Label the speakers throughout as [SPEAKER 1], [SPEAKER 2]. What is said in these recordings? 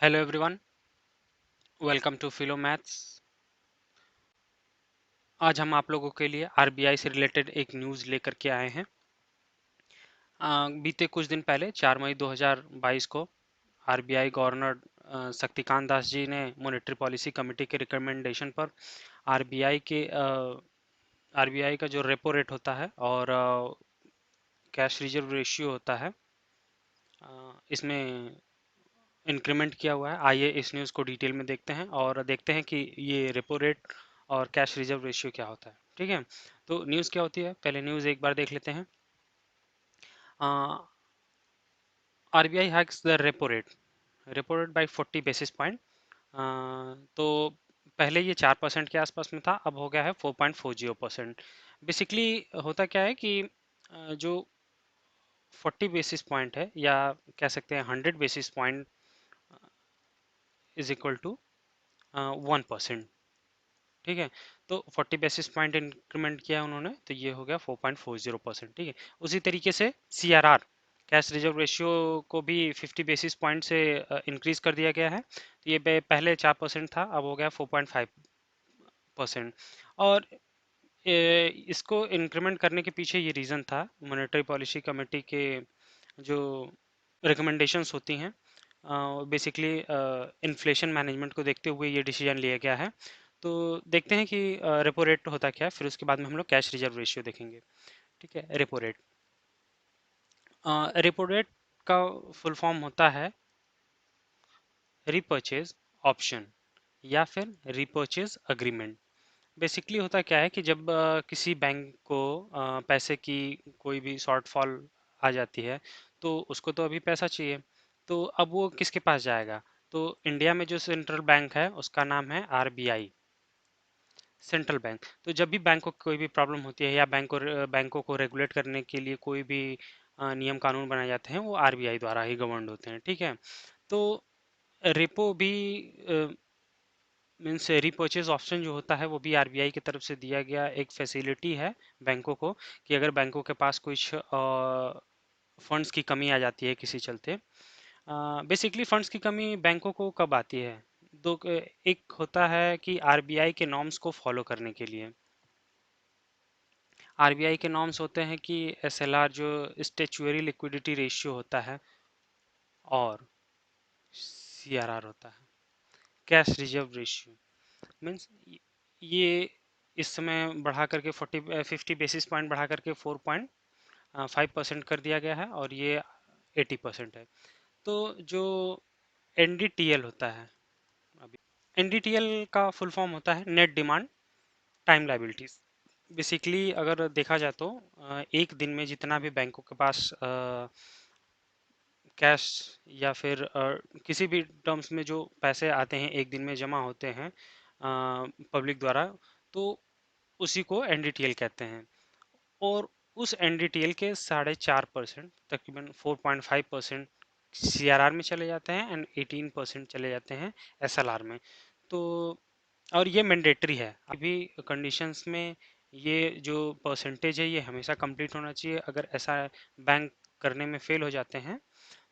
[SPEAKER 1] Hello everyone, welcome to philo maths. आज हम आप लोगों के लिए आरबीआई से रिलेटेड एक न्यूज़ लेकर के आए हैं। बीते कुछ दिन पहले 4 मई 2022 को आरबीआई गवर्नर शक्तिकांत दास जी ने मॉनेटरी पॉलिसी कमेटी के रिकमेंडेशन पर आरबीआई के आरबीआई का जो रेपो रेट होता है और कैश रिजर्व रेशियो होता है, इसमें इंक्रीमेंट किया हुआ है। आइए इस न्यूज़ को डिटेल में देखते हैं और देखते हैं कि ये रेपो रेट और कैश रिजर्व रेशियो क्या होता है। ठीक है, तो न्यूज़ क्या होती है, पहले न्यूज़ एक बार देख लेते हैं। RBI hikes the repo rate by 40 basis point. तो पहले ये 4% के आसपास में था, अब हो गया है 4.40%। बेसिकली होता क्या है कि जो 40 बेसिस पॉइंट है, या कह सकते हैं 100 basis point is equal to 1%। ठीक है, तो 40 बेसिस पॉइंट इंक्रीमेंट किया उन्होंने, तो ये हो गया 4.40%। ठीक है, उसी तरीके से सीआरआर कैश रिजर्व रेशियो को भी 50 बेसिस पॉइंट से इंक्रीज कर दिया गया है। तो ये पहले 4% था, अब हो गया 4.5%। और इसको इंक्रीमेंट करने के पीछे ये रीज़न था, मॉनेटरी पॉलिसी कमेटी के जो रिकमेंडेशंस होती हैं, बेसिकली इन्फ्लेशन मैनेजमेंट को देखते हुए ये डिसीजन लिया गया है। तो देखते हैं कि रेपो रेट होता क्या है, फिर उसके बाद में हम लोग कैश रिजर्व रेशियो देखेंगे। ठीक है, रेपो रेट का फुल फॉर्म होता है रिपर्चेज ऑप्शन या फिर रिपर्चेज अग्रीमेंट। बेसिकली होता क्या है कि जब किसी बैंक को पैसे की कोई भी शॉर्टफॉल आ जाती है, तो उसको तो अभी पैसा चाहिए, तो अब वो किसके पास जाएगा? तो इंडिया में जो सेंट्रल बैंक है उसका नाम है आरबीआई, सेंट्रल बैंक। तो जब भी बैंक को कोई भी प्रॉब्लम होती है या बैंकों को रेगुलेट करने के लिए कोई भी नियम कानून बनाए जाते हैं, वो आरबीआई द्वारा ही गवर्नड होते हैं। ठीक है, तो रेपो भी मीन्स रीपर्चेज ऑप्शन जो होता है वो भी आरबीआई की तरफ से दिया गया एक फैसिलिटी है बैंकों को, कि अगर बैंकों के पास कुछ फंड्स की कमी आ जाती है किसी चलते। बेसिकली फंड्स की कमी बैंकों को कब आती है? एक होता है कि आरबीआई के नॉर्म्स को फॉलो करने के लिए। आरबीआई के नॉर्म्स होते हैं कि एसएलआर जो स्टेचुअरी लिक्विडिटी रेशियो होता है, और सीआरआर होता है कैश रिजर्व रेशियो। मीन्स ये इस समय बढ़ा करके 50 बेसिस पॉइंट बढ़ा करके 4.5% कर दिया गया है, और ये 80% है। तो जो एनडीटीएल होता है, अभी एनडीटीएल का फुल फॉर्म होता है net demand time liabilities. Basically अगर देखा जाए तो एक दिन में जितना भी बैंकों के पास कैश या फिर किसी भी टर्म्स में जो पैसे आते हैं एक दिन में जमा होते हैं पब्लिक द्वारा, तो उसी को एनडीटीएल कहते हैं। और उस एनडीटीएल के 4.5% तकरीबन 4.5% सीआरआर में चले जाते हैं, एंड 18% चले जाते हैं एसएलआर में। तो और ये मैंडेटरी है अभी कंडीशंस में। ये जो परसेंटेज है ये हमेशा कंप्लीट होना चाहिए। अगर ऐसा बैंक करने में फेल हो जाते हैं,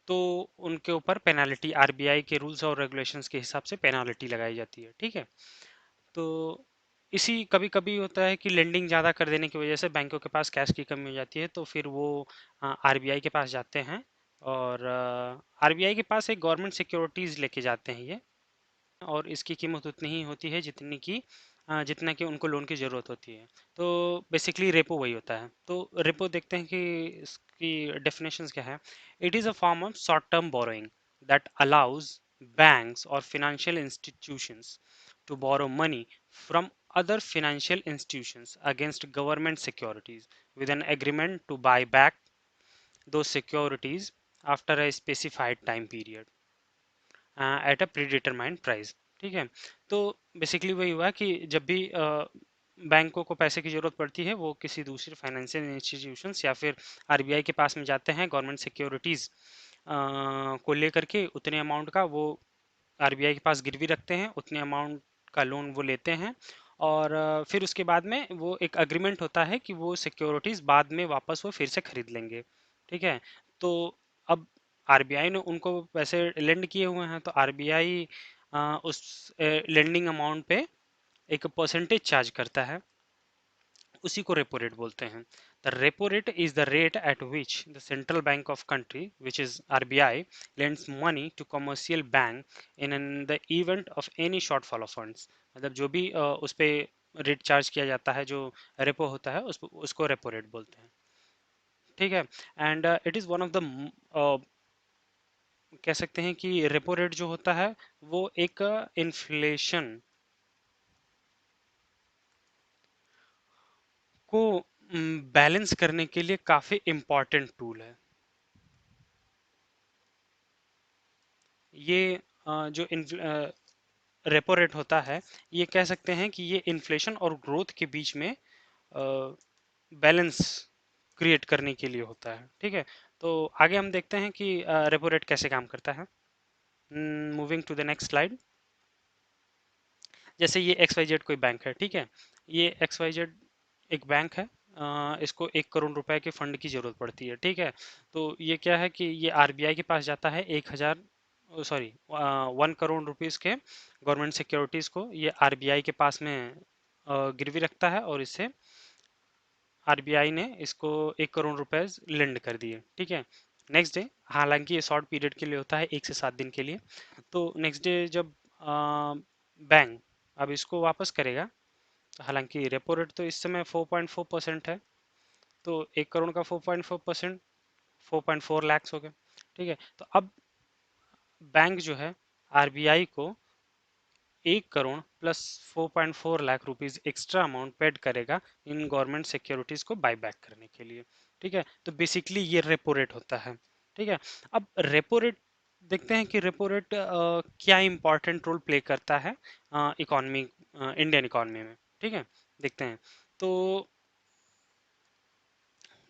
[SPEAKER 1] तो उनके ऊपर पेनाल्टी, आरबीआई के रूल्स और रेगुलेशंस के हिसाब से पेनाल्टी लगाई जाती है। ठीक है, तो इसी कभी कभी होता है कि लेंडिंग ज़्यादा कर देने की वजह से बैंकों के पास कैश की कमी हो जाती है, तो फिर वो आरबीआई के पास जाते हैं, और आरबीआई के पास एक गवर्नमेंट सिक्योरिटीज़ लेके जाते हैं ये। और इसकी कीमत उतनी ही होती है जितना कि उनको लोन की ज़रूरत होती है। तो बेसिकली रेपो वही होता है। तो रेपो देखते हैं कि इसकी डेफिनेशंस क्या है। It is a form of short term borrowing that allows banks or financial institutions to borrow money from other financial institutions against government securities with an agreement to buy back those securities after a specified time period at a predetermined price. ठीक है, तो basically वही हुआ कि जब भी बैंकों को पैसे की जरूरत पड़ती है, वो किसी दूसरे फाइनेंशियल इंस्टीट्यूशंस या फिर आरबीआई के पास में जाते हैं, गवर्नमेंट सिक्योरिटीज को लेकर के उतने अमाउंट का वो आरबीआई के पास गिरवी रखते हैं, उतने अमाउंट का लोन वो लेते हैं, और फिर उसके बाद में वो एक अग्रीमेंट होता है कि वो सिक्योरिटीज बाद में वापस वो फिर से खरीद लेंगे। ठीक है, तो अब आरबीआई ने उनको पैसे लेंड किए हुए हैं, तो आरबीआई उस लेंडिंग अमाउंट पे एक परसेंटेज चार्ज करता है, उसी को रेपो रेट बोलते हैं। The repo rate is the rate at which the central bank of country which is RBI lends money to commercial bank in the event of any shortfall of funds. मतलब जो भी उस पे rate charge किया जाता है, जो repo होता है, उसको रेपो रेट बोलते हैं। ठीक है। And it is one of the, कह सकते हैं कि रेपो रेट जो होता है वो एक इन्फ्लेशन को बैलेंस करने के लिए काफी इम्पोर्टेंट टूल है। ये जो रेपो रेट होता है, ये कह सकते हैं कि ये इन्फ्लेशन और ग्रोथ के बीच में बैलेंस क्रिएट करने के लिए होता है। ठीक है। तो आगे हम देखते हैं कि रेपो रेट कैसे काम करता है। Moving to the next slide. जैसे ये एक्स वाई जेड कोई बैंक है, ठीक है। ये एक्स वाई जेड एक बैंक है, इसको 1 करोड़ रुपए के फंड की जरूरत पड़ती है, ठीक है। तो ये क्या है कि ये आरबीआई के पास जाता है, 1,000, सॉरी, 1 करोड़ रुपीस के गवर्नमेंट सिक्योरिटीज को ये आरबीआई के पास में गिरवी रखता है, और इससे आरबीआई ने इसको 1 करोड़ रुपए लेंड कर दिए, ठीक है। नेक्स्ट डे, हालांकि ये शॉर्ट पीरियड के लिए होता है, 1 से 7 दिन के लिए। तो नेक्स्ट डे जब बैंक अब इसको वापस करेगा, हालांकि रेपो रेट तो इस समय 4.4% है, तो 1 करोड़ का 4.4%, 4.4 लाख हो गए, ठीक है। तो अब बैंक जो है आरबीआई को 1 crore plus 4.4 lakh rupees extra amount paid करेगा इन गवर्नमेंट सिक्योरिटीज को बाय बैक करने के लिए, ठीक है। तो बेसिकली ये रेपो रेट होता है, ठीक है। अब रेपो रेट देखते हैं कि रेपो रेट क्या इंपॉर्टेंट रोल प्ले करता है इकोनॉमी, इंडियन इकोनॉमी में, ठीक है। देखते हैं। तो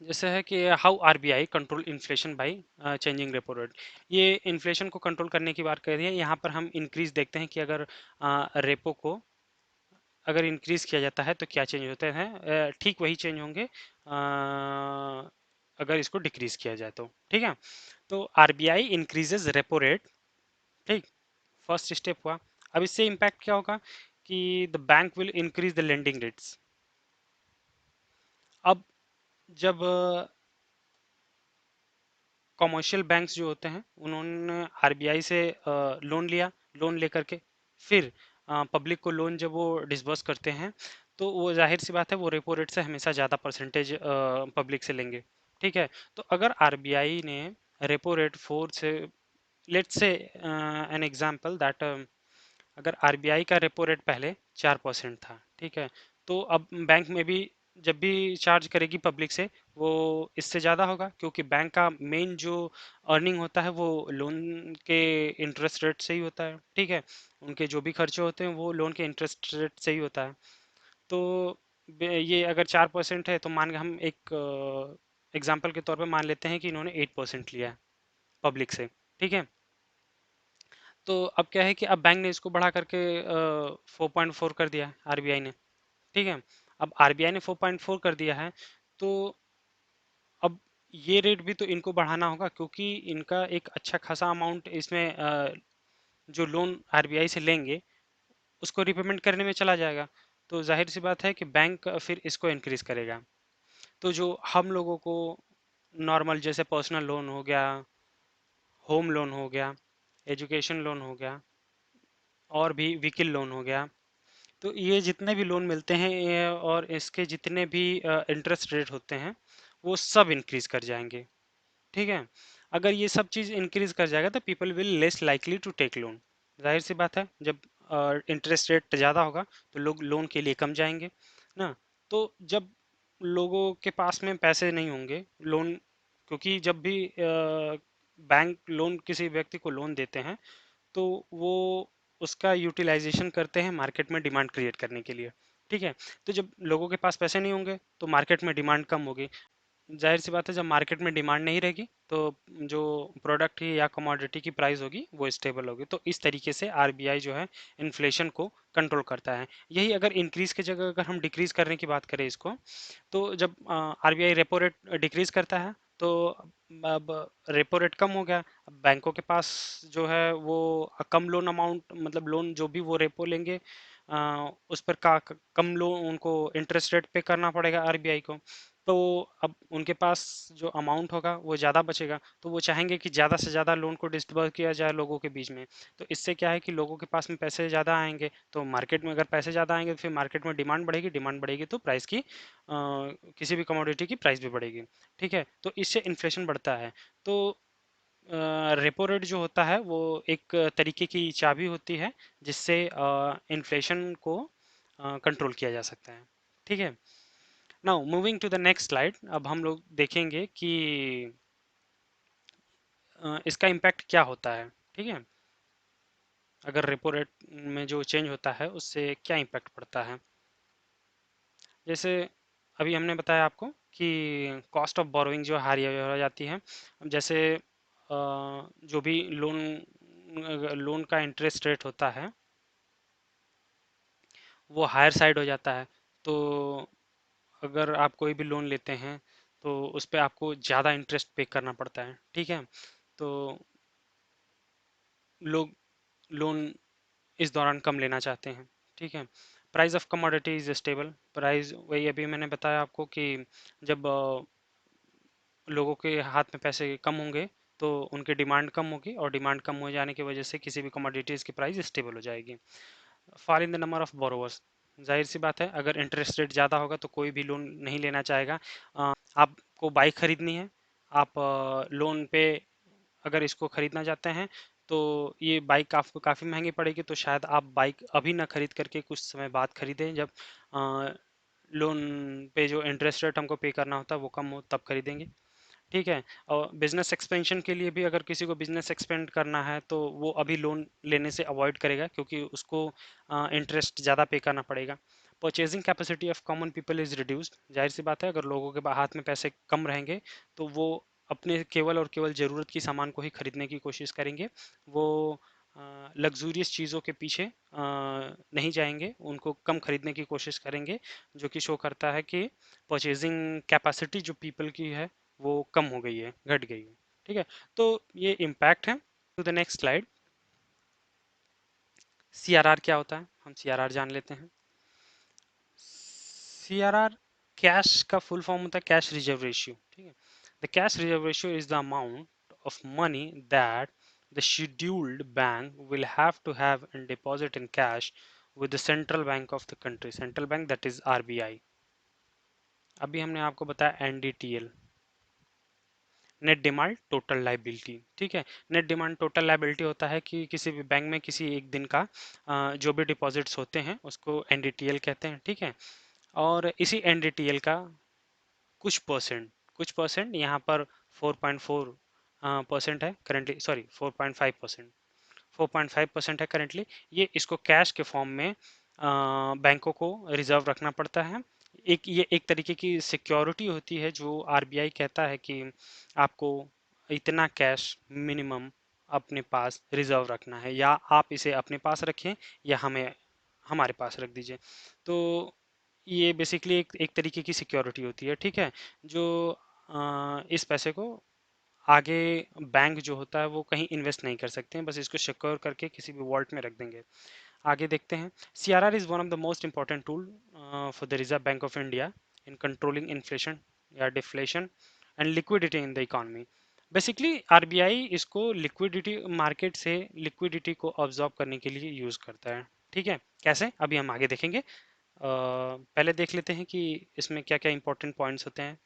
[SPEAKER 1] जैसे है कि how RBI control inflation by changing repo rate. ये इन्फ्लेशन को कंट्रोल करने की बात कर रही है। यहाँ पर हम इंक्रीज देखते हैं कि अगर रेपो को अगर इंक्रीज किया जाता है तो क्या चेंज होते हैं, ठीक वही चेंज होंगे अगर इसको डिक्रीज किया जाए तो, ठीक है। तो आरबीआई इंक्रीजेज रेपो रेट, ठीक, फर्स्ट स्टेप हुआ। अब इससे इम्पैक्ट क्या होगा कि the bank will increase the lending rates. अब जब कमर्शियल बैंक्स जो होते हैं उन्होंने आरबीआई से लोन लिया, लोन लेकर के फिर पब्लिक को लोन जब वो डिसबर्स करते हैं, तो वो जाहिर सी बात है वो रेपो रेट से हमेशा ज़्यादा परसेंटेज पब्लिक से लेंगे, ठीक है। तो अगर आरबीआई ने रेपो रेट 4 से, let's say an example that, अगर आरबीआई का रेपो रेट पहले 4% था, ठीक है, तो अब बैंक में भी जब भी चार्ज करेगी पब्लिक से, वो इससे ज़्यादा होगा, क्योंकि बैंक का मेन जो अर्निंग होता है वो लोन के इंटरेस्ट रेट से ही होता है, ठीक है। उनके जो भी खर्चे होते हैं वो लोन के इंटरेस्ट रेट से ही होता है। तो ये अगर 4% है, तो मान के हम एक एग्जाम्पल के तौर पे मान लेते हैं कि इन्होंने 8% लिया है पब्लिक से, ठीक है। तो अब क्या है कि अब बैंक ने इसको बढ़ा करके 4.4 कर दिया है आरबीआई ने, ठीक है। अब आरबीआई ने 4.4 कर दिया है, तो अब ये रेट भी तो इनको बढ़ाना होगा, क्योंकि इनका एक अच्छा खासा अमाउंट इसमें जो लोन आरबीआई से लेंगे उसको रिपेमेंट करने में चला जाएगा। तो जाहिर सी बात है कि बैंक फिर इसको इंक्रीज करेगा। तो जो हम लोगों को नॉर्मल जैसे पर्सनल लोन हो गया, होम लोन हो गया, एजुकेशन लोन हो गया, और भी व्हीकल लोन हो गया, तो ये जितने भी लोन मिलते हैं और इसके जितने भी इंटरेस्ट रेट होते हैं वो सब इंक्रीज कर जाएंगे, ठीक है। अगर ये सब चीज़ इंक्रीज कर जाएगा तो people will less likely to take loan. जाहिर सी बात है, जब इंटरेस्ट रेट ज़्यादा होगा तो लोग लोन के लिए कम जाएंगे ना। तो जब लोगों के पास में पैसे नहीं होंगे लोन, क्योंकि जब भी बैंक लोन किसी व्यक्ति को लोन देते हैं तो वो उसका यूटिलाइजेशन करते हैं मार्केट में डिमांड क्रिएट करने के लिए, ठीक है। तो जब लोगों के पास पैसे नहीं होंगे तो मार्केट में डिमांड कम होगी। जाहिर सी बात है, जब मार्केट में डिमांड नहीं रहेगी तो जो प्रोडक्ट की या कमोडिटी की प्राइस होगी वो स्टेबल होगी। तो इस तरीके से आरबीआई जो है इन्फ्लेशन को कंट्रोल करता है। यही अगर इंक्रीज की जगह अगर हम डिक्रीज करने की बात करें इसको, तो जब आरबीआई रेपो रेट डिक्रीज करता है तो अब रेपो रेट कम हो गया। अब बैंकों के पास जो है वो कम लोन अमाउंट, मतलब लोन जो भी वो रेपो लेंगे उस पर कम लोन उनको इंटरेस्ट रेट पे करना पड़ेगा आरबीआई को। तो अब उनके पास जो अमाउंट होगा वो ज़्यादा बचेगा, तो वो चाहेंगे कि ज़्यादा से ज़्यादा लोन को डिस्ट्रीब्यूट किया जाए लोगों के बीच में। तो इससे क्या है कि लोगों के पास में पैसे ज़्यादा आएंगे, तो मार्केट में अगर पैसे ज़्यादा आएंगे तो फिर मार्केट में डिमांड बढ़ेगी, डिमांड बढ़ेगी तो प्राइस की किसी भी कमोडिटी की प्राइस भी बढ़ेगी। ठीक है, तो इससे इन्फ्लेशन बढ़ता है। तो रेपो रेट जो होता है वो एक तरीके की चाबी होती है जिससे इन्फ्लेशन को कंट्रोल किया जा सकता है। ठीक है, now moving to the next slide, अब हम लोग देखेंगे कि इसका इम्पैक्ट क्या होता है। ठीक है, अगर रेपो रेट में जो चेंज होता है उससे क्या इम्पैक्ट पड़ता है। जैसे अभी हमने बताया आपको कि कॉस्ट ऑफ बोरोइंग जो हाई हो जाती है। अब जैसे जो भी लोन लोन का इंटरेस्ट रेट होता है वो हायर साइड हो जाता है। तो अगर आप कोई भी लोन लेते हैं तो उस पे आपको ज़्यादा इंटरेस्ट पे करना पड़ता है। ठीक है, तो लोग लोन इस दौरान कम लेना चाहते हैं। ठीक है, price of commodity is stable. Price वही अभी मैंने बताया आपको कि जब लोगों के हाथ में पैसे कम होंगे तो उनकी डिमांड कम होगी, और डिमांड कम हो जाने की वजह से किसी भी कमोडिटीज़ की प्राइस स्टेबल हो जाएगी। Fall in the number of borrowers, जाहिर सी बात है अगर इंटरेस्ट रेट ज़्यादा होगा तो कोई भी लोन नहीं लेना चाहेगा। आपको बाइक खरीदनी है, आप लोन पे अगर इसको खरीदना चाहते हैं तो ये बाइक आपको काफ़ी महंगी पड़ेगी, तो शायद आप बाइक अभी ना खरीद करके कुछ समय बाद खरीदें, जब लोन पे जो इंटरेस्ट रेट हमको पे करना होता है वो कम हो तब खरीदेंगे। ठीक है, और बिजनेस एक्सपेंशन के लिए भी अगर किसी को बिजनेस एक्सपेंड करना है तो वो अभी लोन लेने से अवॉइड करेगा, क्योंकि उसको इंटरेस्ट ज़्यादा पे करना पड़ेगा। Purchasing capacity of common people is reduced, जाहिर सी बात है अगर लोगों के हाथ में पैसे कम रहेंगे तो वो अपने केवल और केवल ज़रूरत की सामान को ही खरीदने की कोशिश करेंगे। वो लग्जूरियस चीज़ों के पीछे नहीं जाएंगे, उनको कम खरीदने की कोशिश करेंगे, जो कि शो करता है कि परचेजिंग कैपेसिटी जो पीपल की है वो कम हो गई है, घट गई है। ठीक है, तो ये इम्पैक्ट है। To the next slide, CRR क्या होता है, हम सीआरआर जान लेते हैं। सीआरआर कैश का फुल फॉर्म होता है कैश रिजर्व रेशियो। ठीक है, the cash reserve ratio is the amount of money that the scheduled bank will have to have in deposit in cash with the central bank of the country, central bank that is RBI। अभी हमने आपको बताया NDTL, net demand total liability. ठीक है, net demand total liability होता है कि किसी भी बैंक में किसी एक दिन का जो भी डिपॉजिट्स होते हैं उसको एनडीटीएल कहते हैं। ठीक है, और इसी एनडीटीएल का कुछ परसेंट यहाँ पर 4.4 परसेंट है करेंटली, सॉरी 4.5%, 4.5% है करेंटली। ये इसको कैश के फॉर्म में बैंकों को रिजर्व रखना पड़ता है। ये एक तरीके की सिक्योरिटी होती है जो आरबीआई कहता है कि आपको इतना कैश मिनिमम अपने पास रिजर्व रखना है, या आप इसे अपने पास रखें या हमें हमारे पास रख दीजिए। तो ये बेसिकली एक तरीके की सिक्योरिटी होती है। ठीक है, जो इस पैसे को आगे बैंक जो होता है वो कहीं इन्वेस्ट नहीं कर सकते हैं, बस इसको सिक्योर करके किसी भी वॉल्ट में रख देंगे। आगे देखते हैं, CRR is one of the most important tool for the Reserve Bank of India in controlling inflation या deflation and liquidity in the economy. Basically RBI इसको लिक्विडिटी मार्केट से लिक्विडिटी को ऑब्जॉर्व करने के लिए यूज करता है। ठीक है, कैसे अभी हम आगे देखेंगे। पहले देख लेते हैं कि इसमें क्या क्या इंपॉर्टेंट पॉइंट्स होते हैं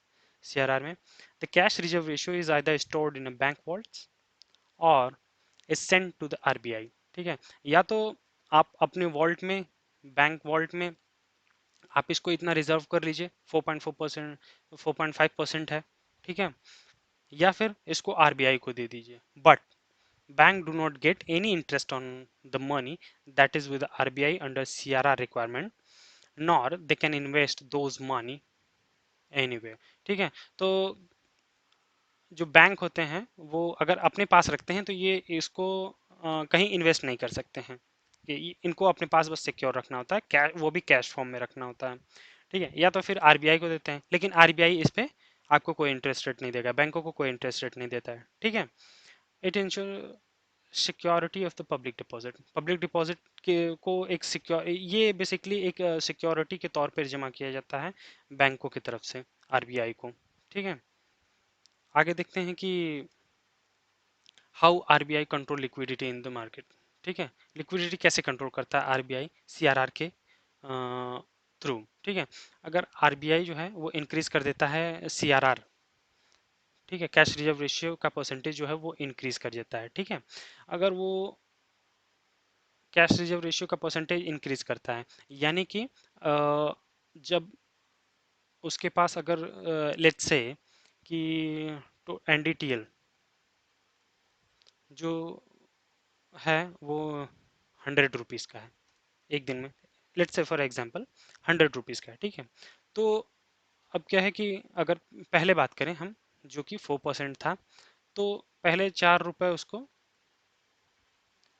[SPEAKER 1] सीआरआर में। The cash reserve ratio is either stored in a bank vaults और is sent to the RBI. ठीक है, या तो आप अपने वॉल्ट में, बैंक वॉल्ट में आप इसको इतना रिजर्व कर लीजिए, 4.4%, 4.5% है। ठीक है, या फिर इसको आरबीआई को दे दीजिए, but bank do not get any interest on the money that is with RBI under CRR requirement, nor they can invest those money anyway. ठीक है, तो जो बैंक होते हैं वो अगर अपने पास रखते हैं तो ये इसको कहीं इन्वेस्ट नहीं कर सकते हैं, इनको अपने पास बस सिक्योर रखना होता है, कैश वो भी कैश फॉर्म में रखना होता है। ठीक है, या तो फिर आरबीआई को देते हैं, लेकिन आरबीआई इस पे आपको कोई इंटरेस्ट रेट नहीं देगा, बैंकों को कोई इंटरेस्ट रेट नहीं देता है, ठीक है। It ensure security of the public deposit के को एक सिक्योर, ये बेसिकली एक सिक्योरिटी के तौर पर जमा किया जाता है बैंकों की तरफ से आरबीआई को, ठीक है। आगे देखते हैं कि how RBI control liquidity in the market, ठीक है। लिक्विडिटी कैसे कंट्रोल करता है आरबीआई सीआरआर के थ्रू, ठीक है। अगर आरबीआई जो है वो इंक्रीज कर देता है सीआरआर, ठीक है, कैश रिजर्व रेशियो का परसेंटेज जो है वो इंक्रीज कर देता है, ठीक है। अगर वो कैश रिजर्व रेशियो का परसेंटेज इंक्रीज करता है, यानी कि जब उसके पास अगर लेट्स से कि तो एनडीटीएल जो है वो 100 रुपीज़ का है एक दिन में, let's say for example 100 rupees का है, ठीक है। तो अब क्या है कि अगर पहले बात करें हम, जो कि 4% था, तो पहले 4 रुपए उसको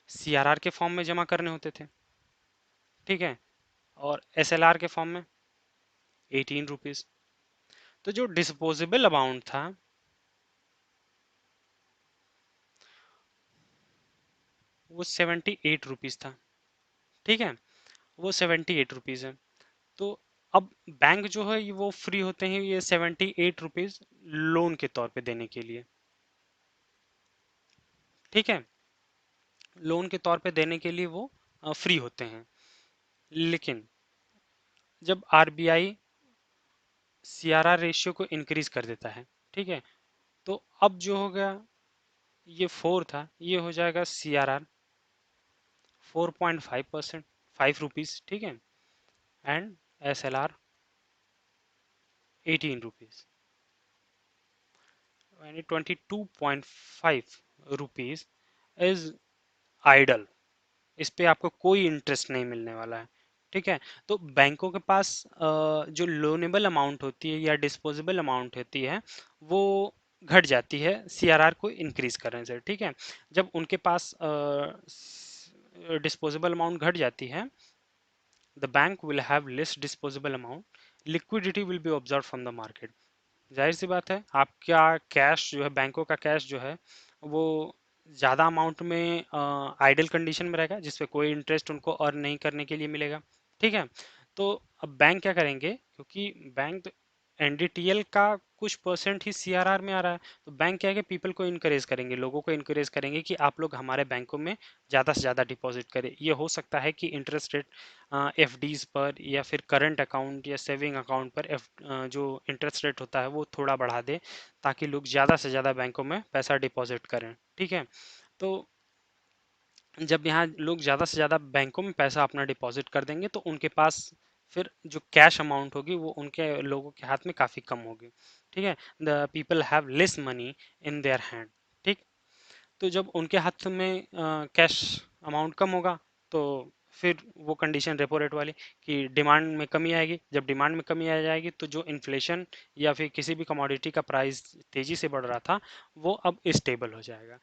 [SPEAKER 1] सीआरआर के फॉर्म में जमा करने होते थे, ठीक है, और एसएलआर के फॉर्म में 18 रुपीज़। तो जो डिस्पोजेबल अमाउंट था वो 78 रुपीज़ था, ठीक है, वो 78 रुपीज़ है। तो अब बैंक जो है वो फ्री होते हैं ये 78 रुपीज़ लोन के तौर पे देने के लिए, ठीक है, लोन के तौर पे देने के लिए वो फ्री होते हैं। लेकिन जब आरबीआई सीआरआर रेशियो को इंक्रीज कर देता है, ठीक है, तो अब जो हो गया, ये 4 था, ये हो जाएगा सीआरआर 4.5%, 5 रुपीज़, ठीक है, एंड एसएलआर 18 रुपीज़, यानी 22.5 रुपीज़ इज आइडल, इस पे आपको कोई इंटरेस्ट नहीं मिलने वाला है, ठीक है। तो बैंकों के पास जो लोनेबल अमाउंट होती है या डिस्पोजेबल अमाउंट होती है वो घट जाती है सीआरआर को इंक्रीज करने से, ठीक है। जब उनके पास डिस्पोजेबल अमाउंट घट जाती है, the bank will have less disposable amount, liquidity will be observe from the market. जाहिर सी बात है आपका कैश जो है, बैंकों का कैश जो है वो ज़्यादा अमाउंट में आइडल कंडीशन में रहेगा, जिसपे कोई इंटरेस्ट उनको अर्न नहीं करने के लिए मिलेगा, ठीक है। तो अब बैंक क्या करेंगे, क्योंकि बैंक एनडीटीएल का कुछ परसेंट ही सीआरआर में आ रहा है, तो बैंक क्या है कि पीपल को इनकरेज करेंगे, लोगों को इनकरेज करेंगे कि आप लोग हमारे बैंकों में ज़्यादा से ज़्यादा डिपॉजिट करें। ये हो सकता है कि इंटरेस्ट रेट एफडीज पर या फिर करंट अकाउंट या सेविंग अकाउंट पर जो इंटरेस्ट रेट होता है वो थोड़ा बढ़ा दे, ताकि लोग ज़्यादा से ज़्यादा बैंकों में पैसा डिपॉजिट करें, ठीक है। तो जब यहाँ लोग ज़्यादा से ज़्यादा बैंकों में पैसा अपना डिपॉजिट कर देंगे तो उनके पास फिर जो कैश अमाउंट होगी वो उनके लोगों के हाथ में काफ़ी कम होगी, ठीक है। The people have less money in their hand, ठीक। तो जब उनके हाथ में कैश अमाउंट कम होगा तो फिर वो कंडीशन रेपो रेट वाली कि डिमांड में कमी आएगी, जब डिमांड में कमी आ जाएगी तो जो इन्फ्लेशन या फिर किसी भी कमोडिटी का प्राइस तेजी से बढ़ रहा था वो अब स्टेबल हो जाएगा।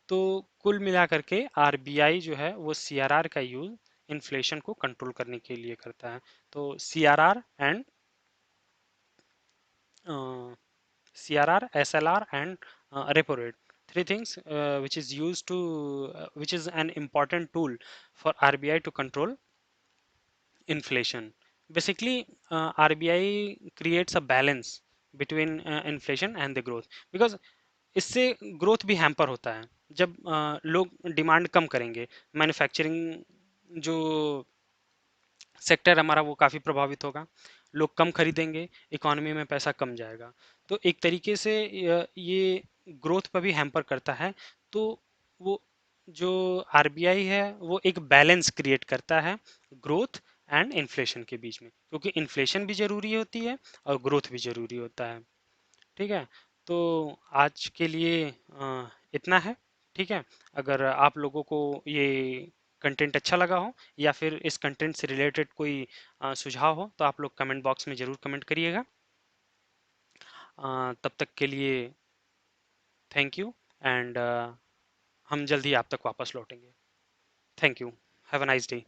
[SPEAKER 1] तो कुल मिला करके आरबीआई जो है वो सीआरआर का यूज इन्फ्लेशन को कंट्रोल करने के लिए करता है। तो CRR and CRR, SLR, and repo rate. Three things which is used to which is an important tool for RBI to control inflation. Basically, RBI creates a balance between inflation and the growth, because इससे growth भी hamper होता है जब लोग demand कम करेंगे, manufacturing जो sector हमारा वो काफ़ी प्रभावित होगा, लोग कम खरीदेंगे, इकोनॉमी में पैसा कम जाएगा। तो एक तरीके से ये ग्रोथ पर भी हैम्पर करता है। तो वो जो आरबीआई है वो एक बैलेंस क्रिएट करता है ग्रोथ एंड इन्फ्लेशन के बीच में, क्योंकि इन्फ्लेशन भी ज़रूरी होती है और ग्रोथ भी ज़रूरी होता है, ठीक है। तो आज के लिए इतना है, ठीक है। अगर आप लोगों को ये कंटेंट अच्छा लगा हो या फिर इस कंटेंट से रिलेटेड कोई सुझाव हो तो आप लोग कमेंट बॉक्स में ज़रूर कमेंट करिएगा। तब तक के लिए थैंक यू, एंड हम जल्दी आप तक वापस लौटेंगे। Thank you. Have a nice day.